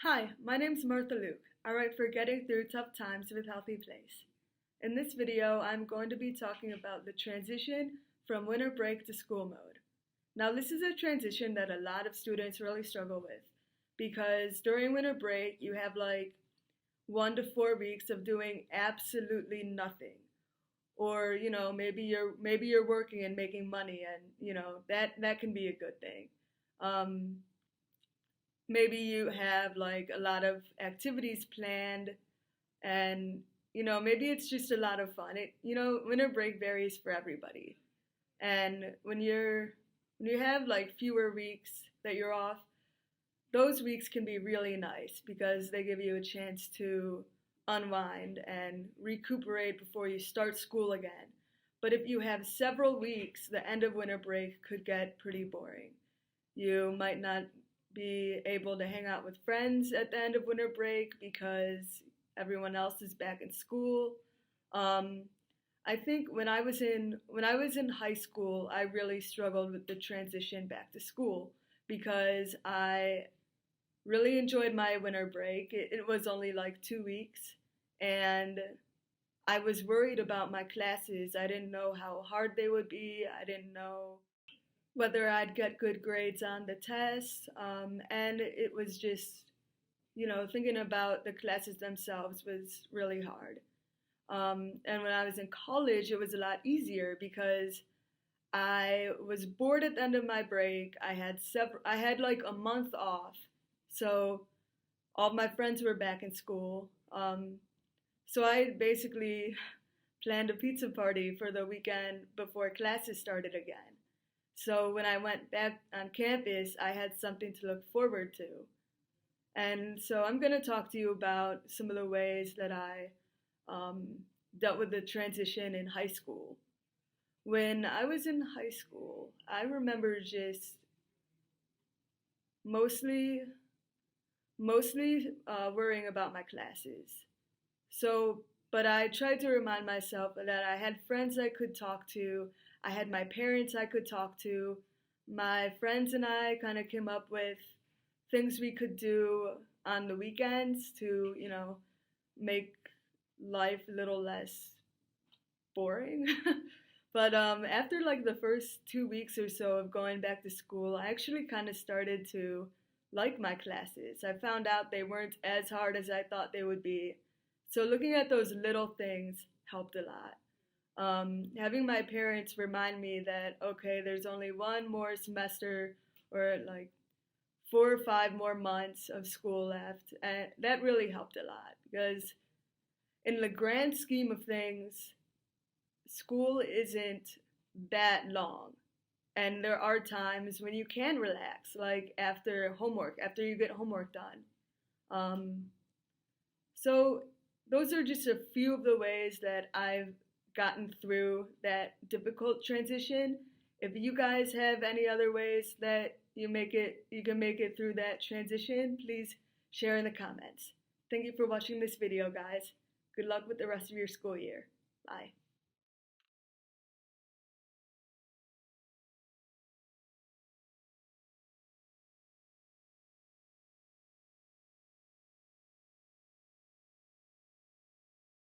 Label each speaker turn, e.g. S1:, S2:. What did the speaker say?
S1: Hi, my name's Martha Luke. I write for Getting Through Tough Times with HealthyPlace. In this video, I'm going to be talking about the transition from winter break to school mode. Now, this is a transition that a lot of students really struggle with because during winter break, you have like 1 to 4 weeks of doing absolutely nothing. Or, maybe you're working and making money and, that can be a good thing. Um, Maybe you have like a lot of activities planned and maybe it's just a lot of fun. Winter break varies for everybody. And when you have like fewer weeks that you're off, those weeks can be really nice because they give you a chance to unwind and recuperate before you start school again. But if you have several weeks, the end of winter break could get pretty boring. You might not be able to hang out with friends at the end of winter break because everyone else is back in school. Um, I think when I was in high school, I really struggled with the transition back to school because I really enjoyed my winter break. It was only like 2 weeks, and I was worried about my classes. I didn't know how hard they would be. I didn't know whether I'd get good grades on the tests. And it was just, thinking about the classes themselves was really hard. And when I was in college, it was a lot easier because I was bored at the end of my break. I had like a month off, so all my friends were back in school. So I basically planned a pizza party for the weekend before classes started again. So when I went back on campus, I had something to look forward to. And so I'm going to talk to you about some of the ways that I um, dealt with the transition in high school. When I was in high school, I remember just mostly, mostly worrying about my classes. So, but I tried to remind myself that I had friends I could talk to, I had my parents I could talk to. My friends and I kind of came up with things we could do on the weekends to, make life a little less boring. But after like the first 2 weeks or so of going back to school, I actually kind of started to like my classes. I found out they weren't as hard as I thought they would be. So looking at those little things helped a lot. Having my parents remind me that, okay, there's only one more semester or like 4 or 5 more months of school left, and that really helped a lot because in the grand scheme of things, school isn't that long. And there are times when you can relax, like after homework, after you get homework done. Um, so, those are just a few of the ways that I've gotten through that difficult transition. If you guys have any other ways that you can make it through that transition, please share in the comments. Thank you for watching this video, guys. Good luck with the rest of your school year. Bye.